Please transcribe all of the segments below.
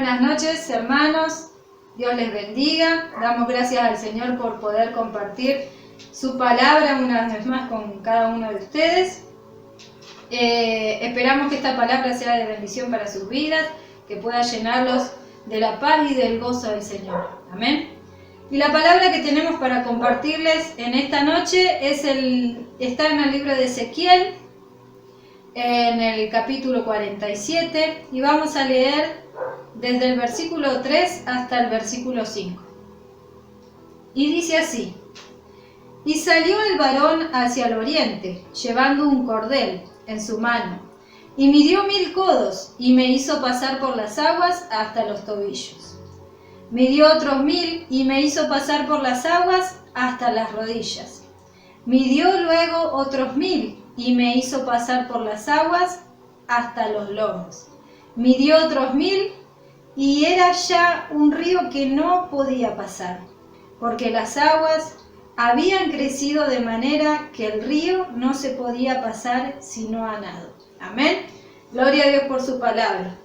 Buenas noches, hermanos. Dios les bendiga. Damos gracias al Señor por poder compartir su palabra una vez más con cada uno de ustedes. Esperamos que esta palabra sea de bendición para sus vidas, que pueda llenarlos de la paz y del gozo del Señor. Amén. Y la palabra que tenemos para compartirles en esta noche está en el libro de Ezequiel, en el capítulo 47, y vamos a leer desde el versículo 3 hasta el versículo 5. Y dice así: Y salió el varón hacia el oriente, llevando un cordel en su mano, y midió 1000 codos, y me hizo pasar por las aguas hasta los tobillos. Midió otros 1000, y me hizo pasar por las aguas hasta las rodillas. Midió luego otros 1000, y me hizo pasar por las aguas hasta los lomos. Midió otros 1000, y era ya un río que no podía pasar, porque las aguas habían crecido de manera que el río no se podía pasar sino a nado. Amén. Gloria a Dios por su palabra.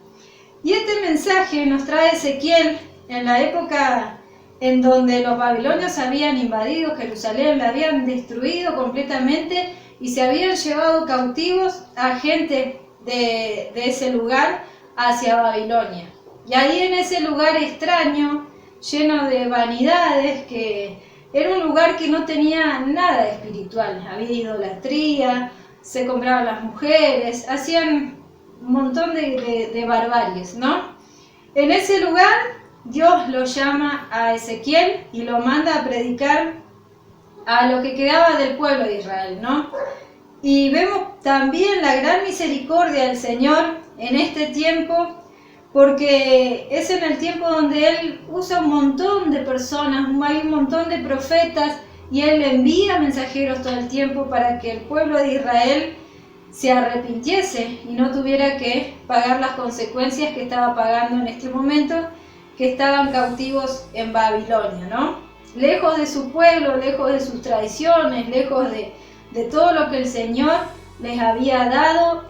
Y este mensaje nos trae Ezequiel en la época en donde los babilonios habían invadido Jerusalén, la habían destruido completamente y se habían llevado cautivos a gente de ese lugar hacia Babilonia. Y ahí en ese lugar extraño, lleno de vanidades, que era un lugar que no tenía nada espiritual. Había idolatría, se compraban las mujeres, hacían un montón de barbaries, ¿no? En ese lugar Dios lo llama a Ezequiel y lo manda a predicar a lo que quedaba del pueblo de Israel, ¿no? Y vemos también la gran misericordia del Señor en este tiempo, porque es en el tiempo donde Él usa un montón de personas, hay un montón de profetas, y Él envía mensajeros todo el tiempo para que el pueblo de Israel se arrepintiese y no tuviera que pagar las consecuencias que estaba pagando en este momento, que estaban cautivos en Babilonia, ¿no? Lejos de su pueblo, lejos de sus tradiciones, lejos de todo lo que el Señor les había dado,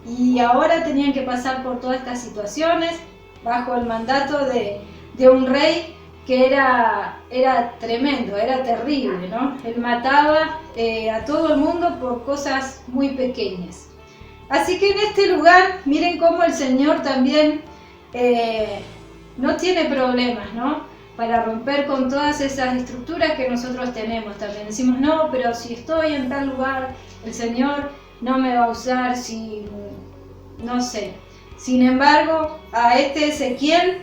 y ahora tenían que pasar por todas estas situaciones bajo el mandato de un rey que era tremendo, era terrible, ¿no? Él mataba a todo el mundo por cosas muy pequeñas. Así que en este lugar, miren cómo el Señor también no tiene problemas, ¿no? Para romper con todas esas estructuras que nosotros tenemos también. Decimos, no, pero si estoy en tal lugar, el Señor no me va a usar, si no sé. Sin embargo, a este Ezequiel,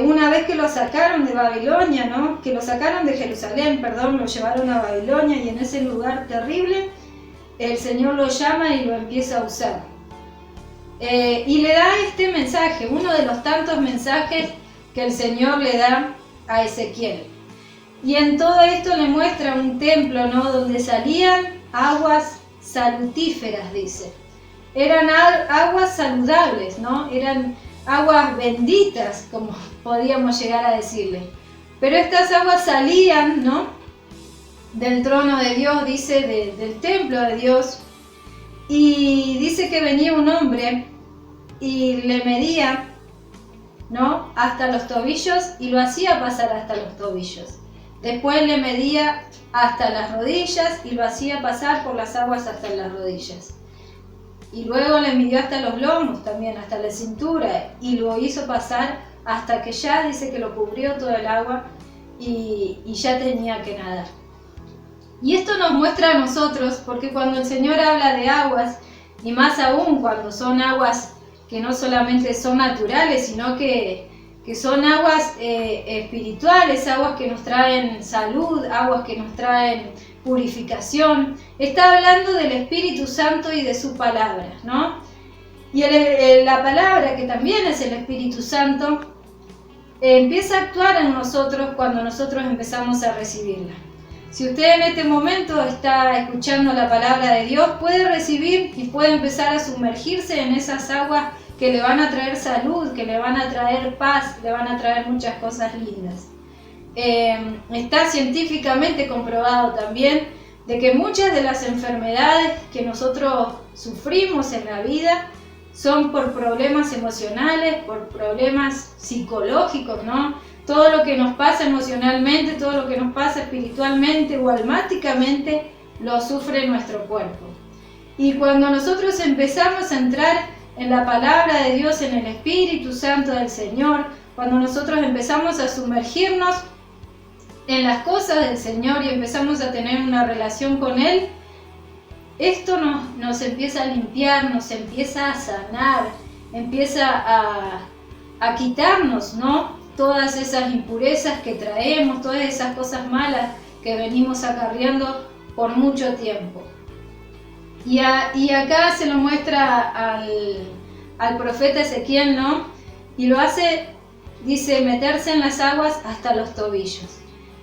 una vez que lo sacaron de Babilonia, ¿no? Que lo sacaron de Jerusalén, perdón, lo llevaron a Babilonia, y en ese lugar terrible, el Señor lo llama y lo empieza a usar. Y le da este mensaje, uno de los tantos mensajes que el Señor le da a Ezequiel. Y en todo esto le muestra un templo, ¿no? Donde salían aguas salutíferas, dice. Eran aguas saludables, ¿no? Eran aguas benditas, como podíamos llegar a decirle. Pero estas aguas salían, ¿no? Del trono de Dios, dice, del templo de Dios. Y dice que venía un hombre y le medía, ¿no? Hasta los tobillos, y lo hacía pasar hasta los tobillos. Después le medía hasta las rodillas y lo hacía pasar por las aguas hasta las rodillas. Y luego le midió hasta los lomos también, hasta la cintura, y lo hizo pasar hasta que ya dice que lo cubrió todo el agua y ya tenía que nadar. Y esto nos muestra a nosotros, porque cuando el Señor habla de aguas, y más aún cuando son aguas que no solamente son naturales, sino que son aguas espirituales, aguas que nos traen salud, aguas que nos traen purificación, está hablando del Espíritu Santo y de su palabra, ¿no? Y la palabra, que también es el Espíritu Santo, empieza a actuar en nosotros cuando nosotros empezamos a recibirla. Si usted en este momento está escuchando la palabra de Dios, puede recibir y puede empezar a sumergirse en esas aguas que le van a traer salud, que le van a traer paz, le van a traer muchas cosas lindas. Está científicamente comprobado también de que muchas de las enfermedades que nosotros sufrimos en la vida son por problemas emocionales, por problemas psicológicos, ¿no? Todo lo que nos pasa emocionalmente, todo lo que nos pasa espiritualmente o almáticamente, lo sufre nuestro cuerpo. Y cuando nosotros empezamos a entrar en la palabra de Dios, en el Espíritu Santo del Señor, cuando nosotros empezamos a sumergirnos en las cosas del Señor y empezamos a tener una relación con Él, esto nos empieza a limpiar, nos empieza a sanar, empieza a quitarnos, ¿no? Todas esas impurezas que traemos, todas esas cosas malas que venimos acarreando por mucho tiempo. Y acá se lo muestra al profeta Ezequiel, ¿no? Y lo hace, dice, meterse en las aguas hasta los tobillos.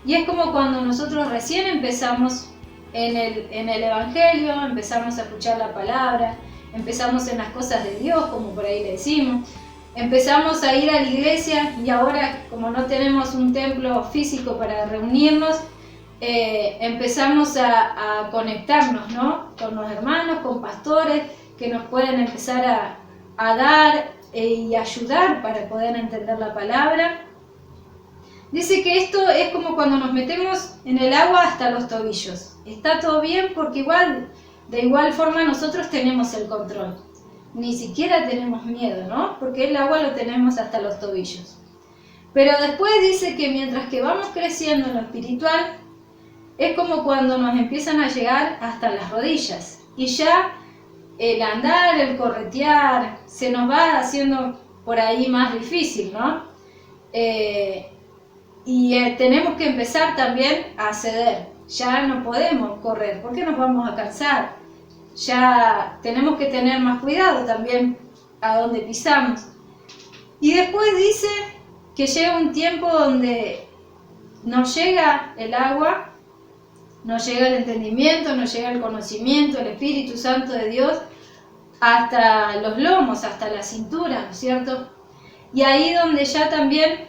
Y es como cuando nosotros recién empezamos en el Evangelio, empezamos a escuchar la palabra, empezamos en las cosas de Dios, como por ahí le decimos, empezamos a ir a la iglesia y ahora, como no tenemos un templo físico para reunirnos, empezamos a conectarnos, ¿no? Con los hermanos, con pastores que nos pueden empezar a dar y ayudar para poder entender la palabra. Dice que esto es como cuando nos metemos en el agua hasta los tobillos. Está todo bien porque de igual forma nosotros tenemos el control. Ni siquiera tenemos miedo, ¿no? Porque el agua lo tenemos hasta los tobillos. Pero después dice que mientras que vamos creciendo en lo espiritual, es como cuando nos empiezan a llegar hasta las rodillas. Y ya el andar, el corretear, se nos va haciendo por ahí más difícil, ¿no? Tenemos que empezar también a ceder. Ya no podemos correr, porque nos vamos a cansar. Ya tenemos que tener más cuidado también a donde pisamos. Y después dice que llega un tiempo donde nos llega el agua, nos llega el entendimiento, nos llega el conocimiento, el Espíritu Santo de Dios, hasta los lomos, hasta la cintura, ¿no es cierto? Y ahí donde ya también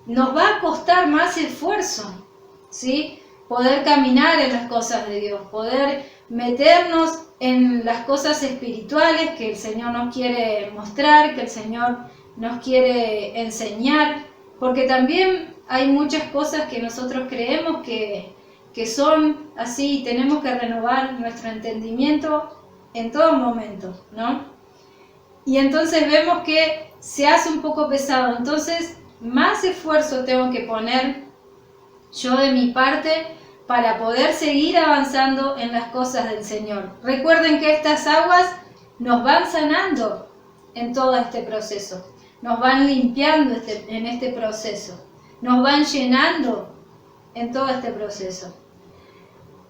nos va a costar más esfuerzo, ¿sí? Poder caminar en las cosas de Dios, poder meternos en las cosas espirituales que el Señor nos quiere mostrar, que el Señor nos quiere enseñar, porque también hay muchas cosas que nosotros creemos que son así y tenemos que renovar nuestro entendimiento en todo momento, ¿no? Y entonces vemos que se hace un poco pesado, entonces más esfuerzo tengo que poner yo de mi parte para poder seguir avanzando en las cosas del Señor. Recuerden que estas aguas nos van sanando en todo este proceso, nos van limpiando en este proceso, nos van llenando en todo este proceso.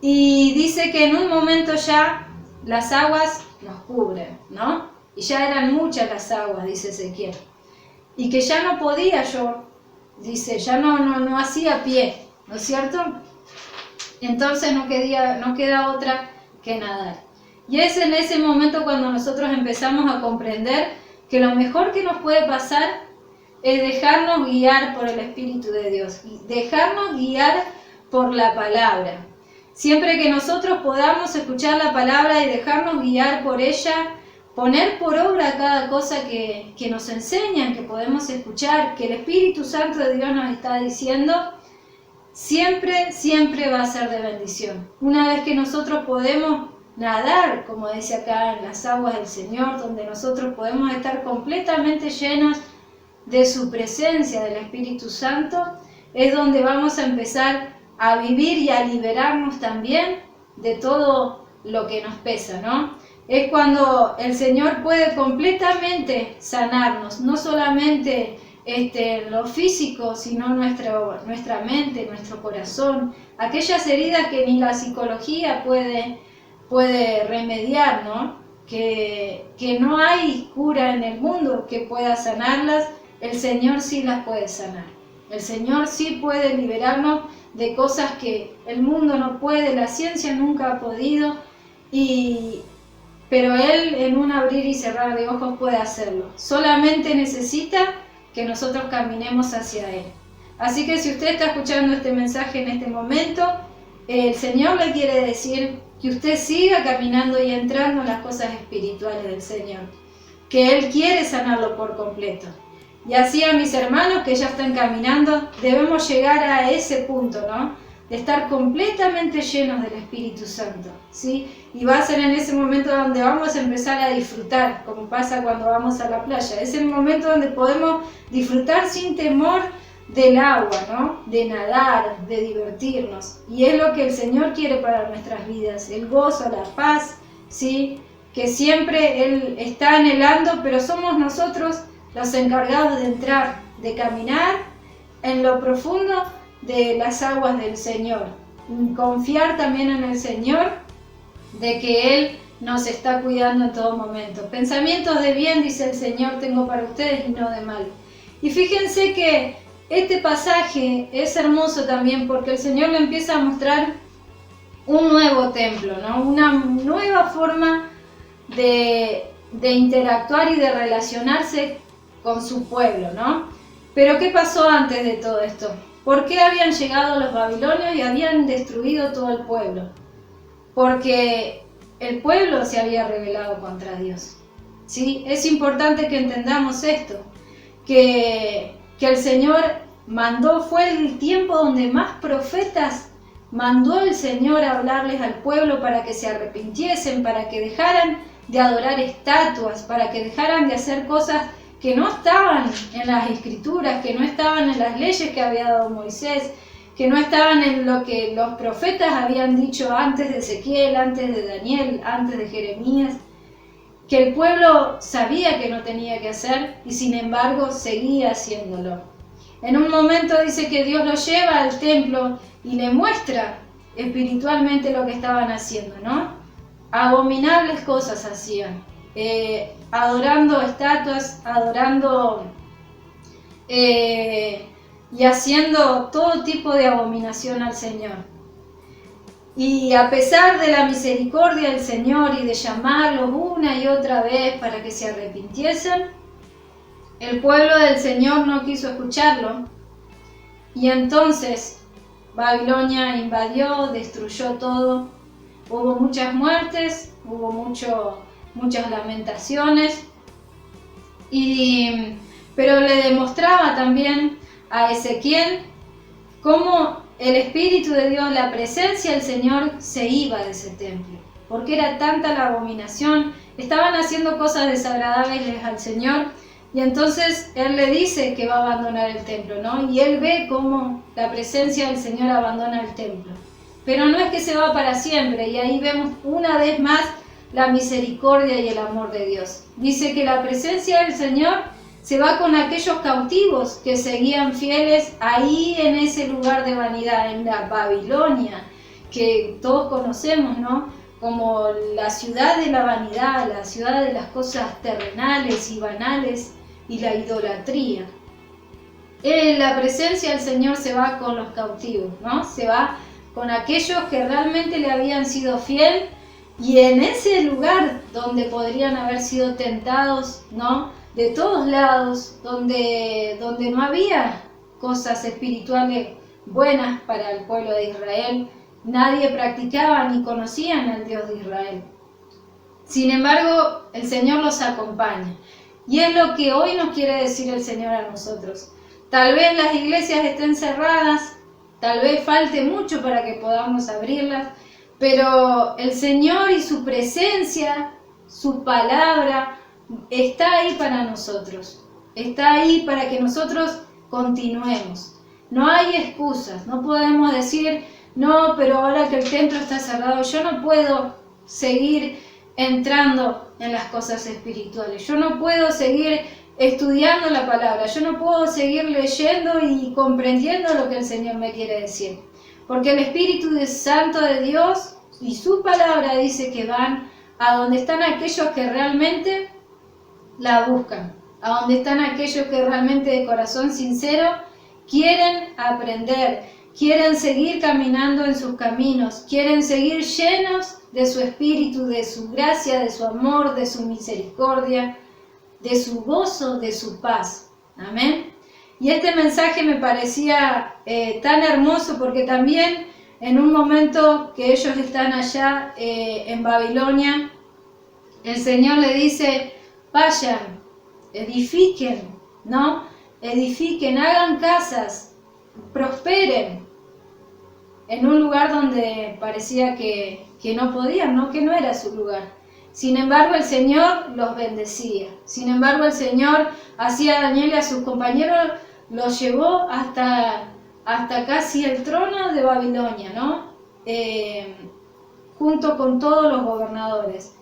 Y dice que en un momento ya las aguas nos cubren, ¿no? Y ya eran muchas las aguas, dice Ezequiel. Y que ya no podía yo, dice, ya no hacía pie, ¿no es cierto? Entonces no queda otra que nadar. Y es en ese momento cuando nosotros empezamos a comprender que lo mejor que nos puede pasar es dejarnos guiar por el Espíritu de Dios, y dejarnos guiar por la palabra. Siempre que nosotros podamos escuchar la palabra y dejarnos guiar por ella, poner por obra cada cosa que nos enseñan, que podemos escuchar, que el Espíritu Santo de Dios nos está diciendo, siempre va a ser de bendición. Una vez que nosotros podemos nadar, como dice acá, en las aguas del Señor, donde nosotros podemos estar completamente llenos de su presencia, del Espíritu Santo, es donde vamos a empezar a vivir y a liberarnos también de todo lo que nos pesa, ¿no? Es cuando el Señor puede completamente sanarnos, no solamente lo físico, sino nuestra mente, nuestro corazón, aquellas heridas que ni la psicología puede remediar, ¿no? Que no hay cura en el mundo que pueda sanarlas, el Señor sí las puede sanar. El Señor sí puede liberarnos de cosas que el mundo no puede, la ciencia nunca ha podido, pero Él en un abrir y cerrar de ojos puede hacerlo. Solamente necesita que nosotros caminemos hacia Él. Así que si usted está escuchando este mensaje en este momento, el Señor le quiere decir que usted siga caminando y entrando en las cosas espirituales del Señor. que Él quiere sanarlo por completo. Y así a mis hermanos que ya están caminando, debemos llegar a ese punto, ¿no? De estar completamente llenos del Espíritu Santo, ¿sí? Y va a ser en ese momento donde vamos a empezar a disfrutar, como pasa cuando vamos a la playa. Es el momento donde podemos disfrutar sin temor del agua, ¿no? De nadar, de divertirnos. Y es lo que el Señor quiere para nuestras vidas, el gozo, la paz, ¿sí? Que siempre Él está anhelando, pero somos nosotros los encargados de entrar, de caminar en lo profundo de las aguas del Señor. Confiar también en el Señor, de que Él nos está cuidando en todo momento. Pensamientos de bien, dice el Señor, tengo para ustedes y no de mal. Y fíjense que este pasaje es hermoso también porque el Señor le empieza a mostrar un nuevo templo, ¿no? Una nueva forma de interactuar y de relacionarse con su pueblo, ¿no? Pero ¿qué pasó antes de todo esto? ¿Por qué habían llegado los babilonios y habían destruido todo el pueblo? Porque el pueblo se había rebelado contra Dios, ¿sí? Es importante que entendamos esto, que el Señor mandó, fue el tiempo donde más profetas mandó el Señor a hablarles al pueblo para que se arrepintiesen, para que dejaran de adorar estatuas, para que dejaran de hacer cosas que no estaban en las escrituras, que no estaban en las leyes que había dado Moisés, que no estaban en lo que los profetas habían dicho antes de Ezequiel, antes de Daniel, antes de Jeremías, que el pueblo sabía que no tenía que hacer y sin embargo seguía haciéndolo. En un momento dice que Dios lo lleva al templo y le muestra espiritualmente lo que estaban haciendo, ¿no? Abominables cosas hacían, adorando estatuas, adorando y haciendo todo tipo de abominación al Señor. Y a pesar de la misericordia del Señor y de llamarlos una y otra vez para que se arrepintiesen, el pueblo del Señor no quiso escucharlo. Y entonces Babilonia invadió, destruyó todo. Hubo muchas muertes, hubo muchas lamentaciones. Pero le demostraba también a Ezequiel cómo el Espíritu de Dios, la presencia del Señor se iba de ese templo, porque era tanta la abominación, estaban haciendo cosas desagradables al Señor, y entonces Él le dice que va a abandonar el templo, ¿no? Y Él ve cómo la presencia del Señor abandona el templo, pero no es que se va para siempre, y ahí vemos una vez más la misericordia y el amor de Dios. Dice que la presencia del Señor se va con aquellos cautivos que seguían fieles ahí en ese lugar de vanidad, en la Babilonia, que todos conocemos, ¿no? Como la ciudad de la vanidad, la ciudad de las cosas terrenales y banales y la idolatría. La presencia del Señor se va con los cautivos, ¿no? Se va con aquellos que realmente le habían sido fiel y en ese lugar donde podrían haber sido tentados, ¿no? De todos lados, donde no había cosas espirituales buenas para el pueblo de Israel, nadie practicaba ni conocían al Dios de Israel. Sin embargo, el Señor los acompaña. Y es lo que hoy nos quiere decir el Señor a nosotros. Tal vez las iglesias estén cerradas, tal vez falte mucho para que podamos abrirlas, pero el Señor y su presencia, su palabra, está ahí para nosotros, está ahí para que nosotros continuemos. No hay excusas, no podemos decir, no, pero ahora que el templo está cerrado, yo no puedo seguir entrando en las cosas espirituales, yo no puedo seguir estudiando la palabra, yo no puedo seguir leyendo y comprendiendo lo que el Señor me quiere decir, porque el Espíritu Santo de Dios y su palabra dice que van a donde están aquellos que realmente la buscan, a donde están aquellos que realmente de corazón sincero quieren aprender, quieren seguir caminando en sus caminos, quieren seguir llenos de su espíritu, de su gracia, de su amor, de su misericordia, de su gozo, de su paz. Amén. Y este mensaje me parecía tan hermoso porque también en un momento que ellos están allá en Babilonia, el Señor le dice, vayan, edifiquen, ¿no? Edifiquen, hagan casas, prosperen en un lugar donde parecía que no podían, ¿no? Que no era su lugar. Sin embargo, el Señor los bendecía. Sin embargo, el Señor hacía a Daniel y a sus compañeros, los llevó hasta casi el trono de Babilonia, ¿no? Junto con todos los gobernadores.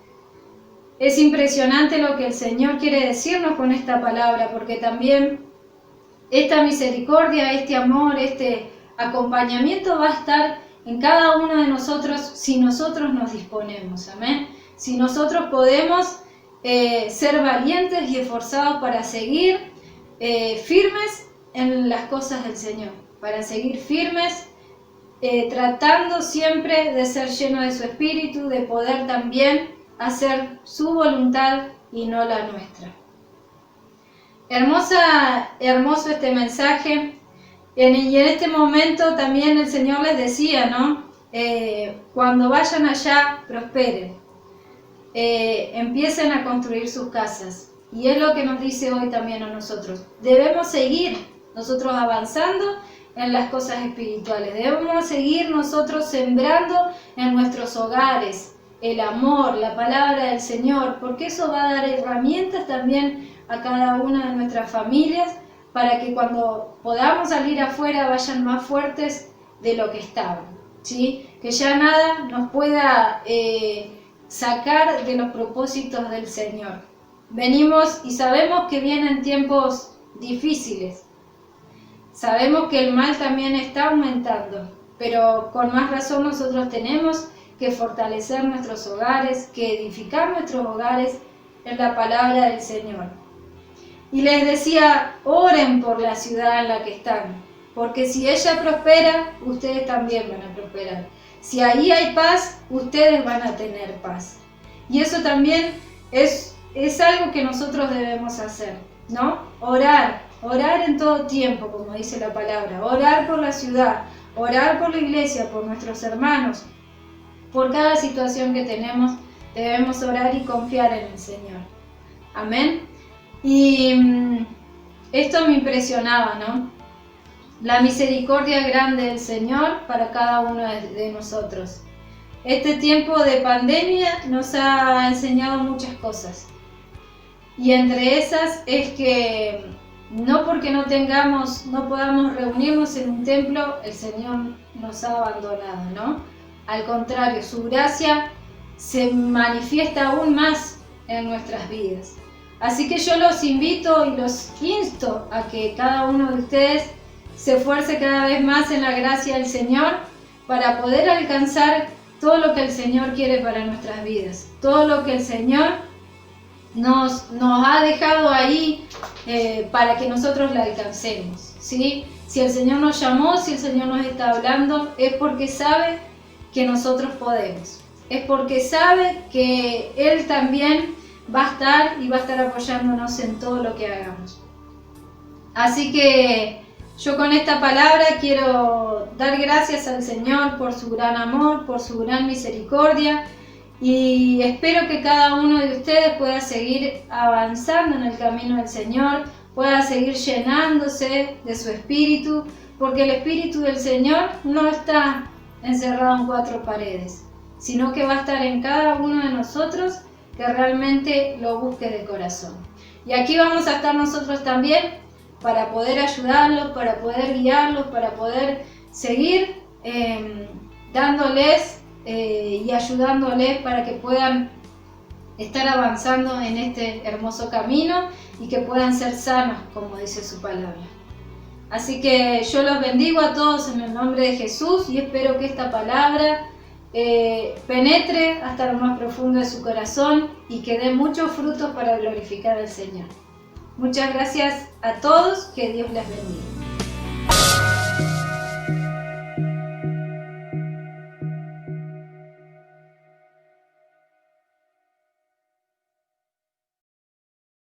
Es impresionante lo que el Señor quiere decirnos con esta palabra, porque también esta misericordia, este amor, este acompañamiento va a estar en cada uno de nosotros si nosotros nos disponemos, amén. Si nosotros podemos ser valientes y esforzados para seguir firmes en las cosas del Señor, para seguir firmes, tratando siempre de ser llenos de su Espíritu, de poder también hacer su voluntad y no la nuestra. Hermoso este mensaje. Y en este momento también el Señor les decía, ¿no? Cuando vayan allá, prosperen. Empiecen a construir sus casas. Y es lo que nos dice hoy también a nosotros. Debemos seguir nosotros avanzando en las cosas espirituales. Debemos seguir nosotros sembrando en nuestros hogares el amor, la palabra del Señor, porque eso va a dar herramientas también a cada una de nuestras familias para que cuando podamos salir afuera vayan más fuertes de lo que estaban, ¿sí? Que ya nada nos pueda sacar de los propósitos del Señor. Venimos y sabemos que vienen tiempos difíciles. Sabemos que el mal también está aumentando, pero con más razón nosotros tenemos que fortalecer nuestros hogares, que edificar nuestros hogares en la palabra del Señor. Y les decía, oren por la ciudad en la que están, porque si ella prospera, ustedes también van a prosperar. Si ahí hay paz, ustedes van a tener paz. Y eso también es algo que nosotros debemos hacer, ¿no? Orar en todo tiempo, como dice la palabra, orar por la ciudad, orar por la iglesia, por nuestros hermanos, por cada situación que tenemos, debemos orar y confiar en el Señor. Amén. Y esto me impresionaba, ¿no? La misericordia grande del Señor para cada uno de nosotros. Este tiempo de pandemia nos ha enseñado muchas cosas. Y entre esas es que no porque no podamos reunirnos en un templo, el Señor nos ha abandonado, ¿no? Al contrario, su gracia se manifiesta aún más en nuestras vidas. Así que yo los invito y los insto a que cada uno de ustedes se esfuerce cada vez más en la gracia del Señor para poder alcanzar todo lo que el Señor quiere para nuestras vidas. Todo lo que el Señor nos ha dejado ahí para que nosotros la alcancemos, ¿sí? Si el Señor nos llamó, si el Señor nos está hablando, es porque sabe que nosotros podemos. Es porque sabe que Él también va a estar apoyándonos en todo lo que hagamos. Así que yo con esta palabra quiero dar gracias al Señor por su gran amor, por su gran misericordia, y espero que cada uno de ustedes pueda seguir avanzando en el camino del Señor, pueda seguir llenándose de su Espíritu, porque el Espíritu del Señor no está encerrado en cuatro paredes, sino que va a estar en cada uno de nosotros que realmente lo busque de corazón. Y aquí vamos a estar nosotros también para poder ayudarlos, para poder guiarlos, para poder seguir dándoles y ayudándoles para que puedan estar avanzando en este hermoso camino y que puedan ser sanos, como dice su palabra. Así que yo los bendigo a todos en el nombre de Jesús y espero que esta palabra penetre hasta lo más profundo de su corazón y que dé muchos frutos para glorificar al Señor. Muchas gracias a todos, que Dios les bendiga.